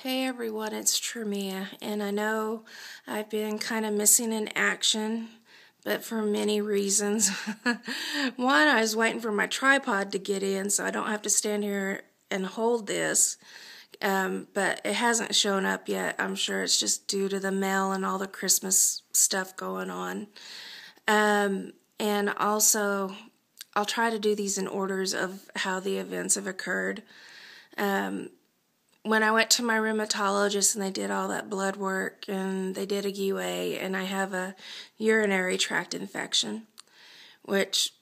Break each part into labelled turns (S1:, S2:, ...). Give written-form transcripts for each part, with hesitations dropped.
S1: Hey everyone, it's Tremia, and I know I've been kind of missing in action, but for many reasons. One, I was waiting for my tripod to get in so I don't have to stand here and hold this, but it hasn't shown up yet. I'm sure it's just due to the mail and all the Christmas stuff going on. And also, I'll try to do these in orders of how the events have occurred. When I went to my rheumatologist and they did all that blood work and they did a UA, and I have a urinary tract infection, which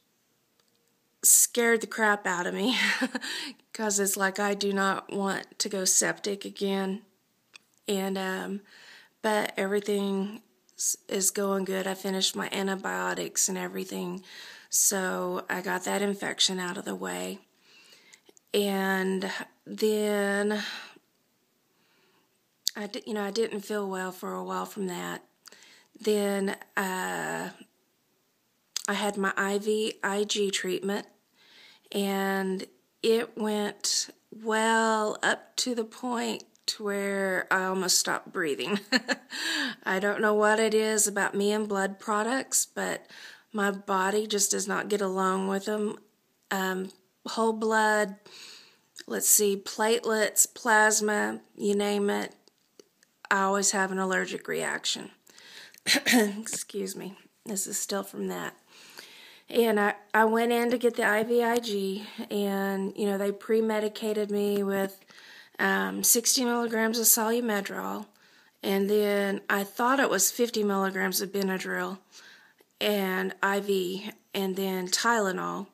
S1: scared the crap out of me because it's like I do not want to go septic again. And but everything is going good. I finished my antibiotics and everything, so I got that infection out of the way. And then I didn't feel well for a while from that. Then I had my IVIG treatment, and it went well up to the point to where I almost stopped breathing. I don't know what it is about me and blood products, but my body just does not get along with them. Whole blood, let's see, platelets, plasma, you name it, I always have an allergic reaction. Excuse me. This is still from that. And I went in to get the IVIG, and, they pre-medicated me with 60 milligrams of Solumedrol, and then I thought it was 50 milligrams of Benadryl and IV, and then Tylenol.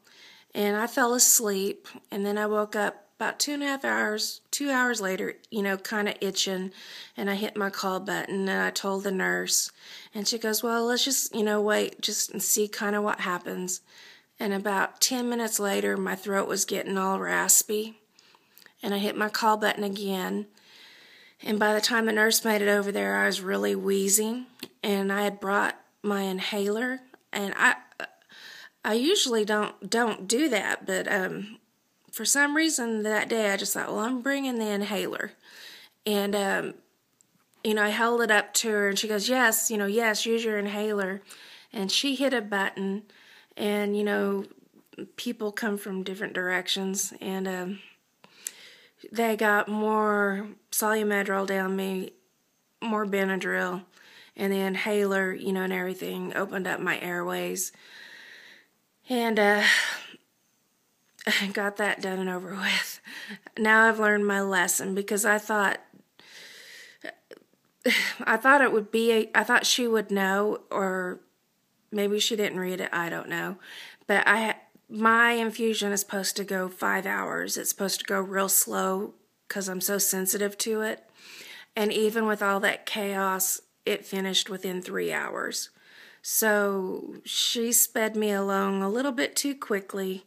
S1: And I fell asleep, and then I woke up about 2 hours later, kind of itching, and I hit my call button, and I told the nurse, and she goes, well, let's just, wait just and see kind of what happens. And about 10 minutes later, my throat was getting all raspy, and I hit my call button again, and by the time the nurse made it over there, I was really wheezing, and I had brought my inhaler, and I usually don't do that, but for some reason that day I just thought, well, I'm bringing the inhaler. And, I held it up to her, and she goes, yes, yes, use your inhaler. And she hit a button, and, people come from different directions, and they got more Solumedrol down me, more Benadryl, and the inhaler, and everything opened up my airways. And I got that done and over with. Now I've learned my lesson, because I thought I thought she would know, or maybe she didn't read it, I don't know. But my infusion is supposed to go 5 hours. It's supposed to go real slow because I'm so sensitive to it. And even with all that chaos, it finished within 3 hours. So she sped me along a little bit too quickly,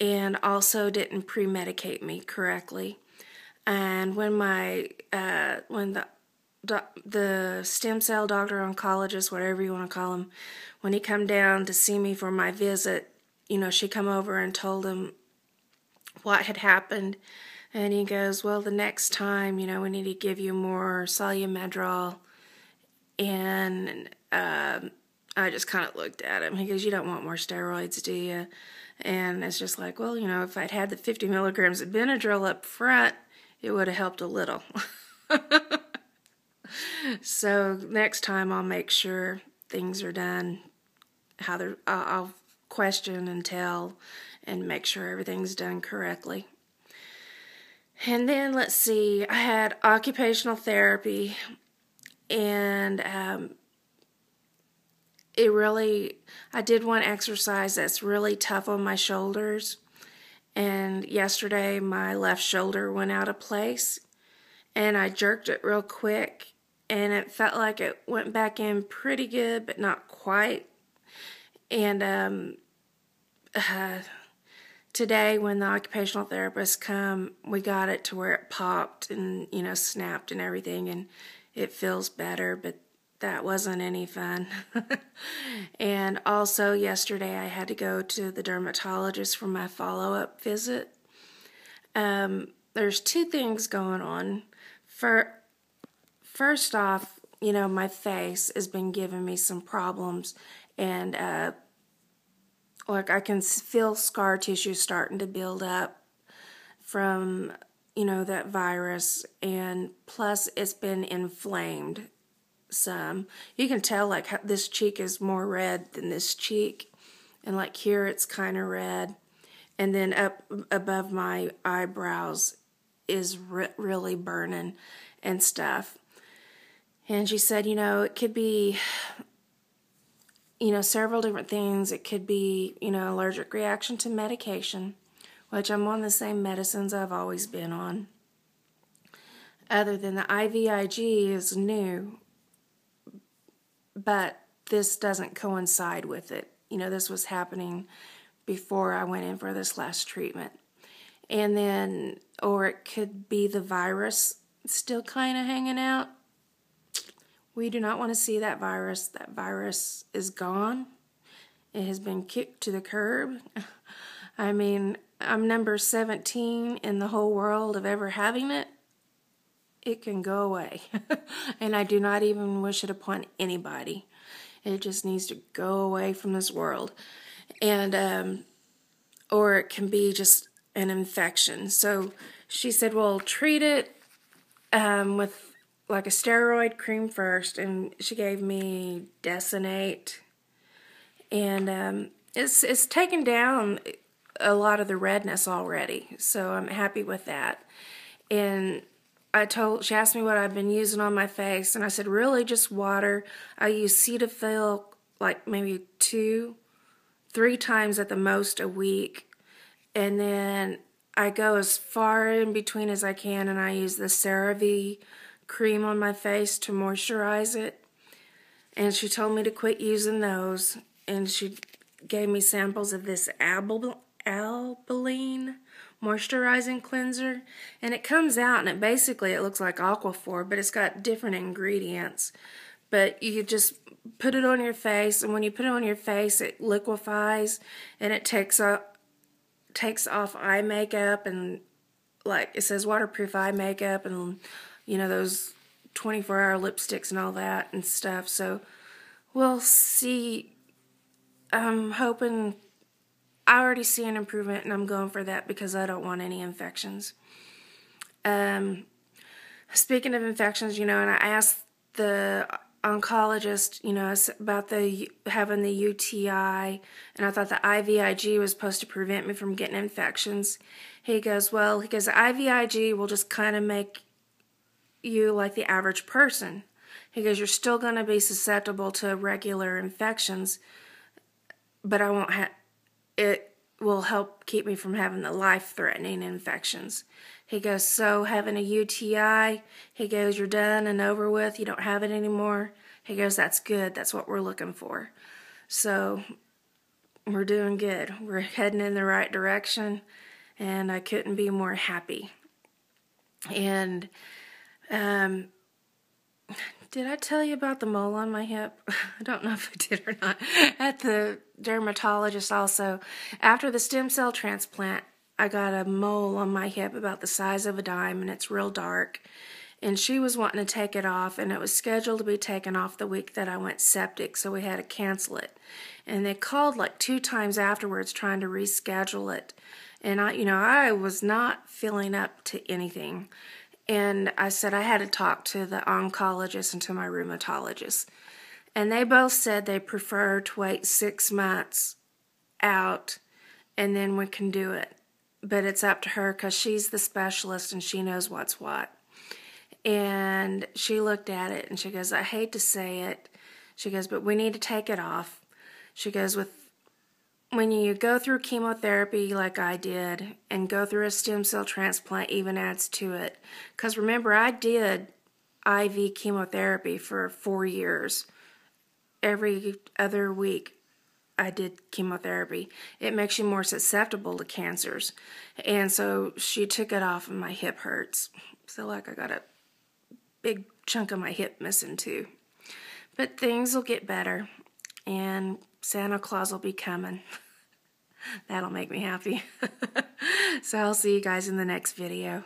S1: and also didn't pre-medicate me correctly. And when the stem cell doctor, oncologist, whatever you want to call him, when he come down to see me for my visit, she come over and told him what had happened. And he goes, well, the next time, we need to give you more Solumedrol. And I just kind of looked at him. He goes, you don't want more steroids, do you? And it's just like, well, if I'd had the 50 milligrams of Benadryl up front, it would have helped a little. So next time I'll make sure things are done how I'll question and tell and make sure everything's done correctly. And then, let's see, I had occupational therapy, and I did one exercise that's really tough on my shoulders, and yesterday my left shoulder went out of place, and I jerked it real quick, and it felt like it went back in pretty good, but not quite. And today, when the occupational therapist come, we got it to where it popped and, snapped and everything, and it feels better, but that wasn't any fun. And also yesterday I had to go to the dermatologist for my follow-up visit. There's two things going on. First off, you know, my face has been giving me some problems, and like I can feel scar tissue starting to build up from, you know, that virus, and plus it's been inflamed some. You can tell like how this cheek is more red than this cheek, and like here it's kind of red, and then up above my eyebrows is really burning and stuff. And she said, you know, it could be, you know, several different things. It could be, you know, allergic reaction to medication, which I'm on the same medicines I've always been on. Other than the IVIG is new, but this doesn't coincide with it. You know, this was happening before I went in for this last treatment. And then, or it could be the virus still kind of hanging out. We do not want to see that virus. That virus is gone. It has been kicked to the curb. I mean, I'm number 17 in the whole world of ever having it. It can go away. And I do not even wish it upon anybody. It just needs to go away from this world. And, or it can be just an infection. So she said, well, treat it with like a steroid cream first, and she gave me Desinate, and it's taken down a lot of the redness already, so I'm happy with that. And she asked me what I've been using on my face, and I said, really, just water. I use Cetaphil like maybe 2-3 times at the most a week, and then I go as far in between as I can, and I use the CeraVe cream on my face to moisturize it. And she told me to quit using those, and she gave me samples of this albaline moisturizing cleanser, and it comes out and it looks like Aquaphor, but it's got different ingredients. But you just put it on your face, and when you put it on your face, it liquefies, and it takes off eye makeup, and like it says waterproof eye makeup, and you know, those 24-hour lipsticks and all that and stuff. So we'll see. I'm hoping, I already see an improvement, and I'm going for that because I don't want any infections. Speaking of infections, you know, and I asked the oncologist, you know, about having the UTI, and I thought the IVIG was supposed to prevent me from getting infections. He goes, the IVIG will just kind of make you like the average person. He goes, you're still going to be susceptible to regular infections, but it will help keep me from having the life-threatening infections. He goes, so having a UTI, he goes, you're done and over with, you don't have it anymore. He goes, that's good, that's what we're looking for. So we're doing good. We're heading in the right direction, and I couldn't be more happy. And did I tell you about the mole on my hip? I don't know if I did or not. At the dermatologist also, after the stem cell transplant, I got a mole on my hip about the size of a dime, and it's real dark. And she was wanting to take it off, and it was scheduled to be taken off the week that I went septic, so we had to cancel it. And they called like 2 times afterwards trying to reschedule it. And I was not feeling up to anything. And I said I had to talk to the oncologist and to my rheumatologist. And they both said they prefer to wait 6 months out, and then we can do it. But it's up to her because she's the specialist and she knows what's what. And she looked at it and she goes, I hate to say it. She goes, but we need to take it off. She goes, when you go through chemotherapy like I did and go through a stem cell transplant even adds to it. Because remember, I did IV chemotherapy for 4 years. Every other week I did chemotherapy. It makes you more susceptible to cancers. And so she took it off and my hip hurts. So like I got a big chunk of my hip missing too. But things will get better. And Santa Claus will be coming. That'll make me happy. So I'll see you guys in the next video.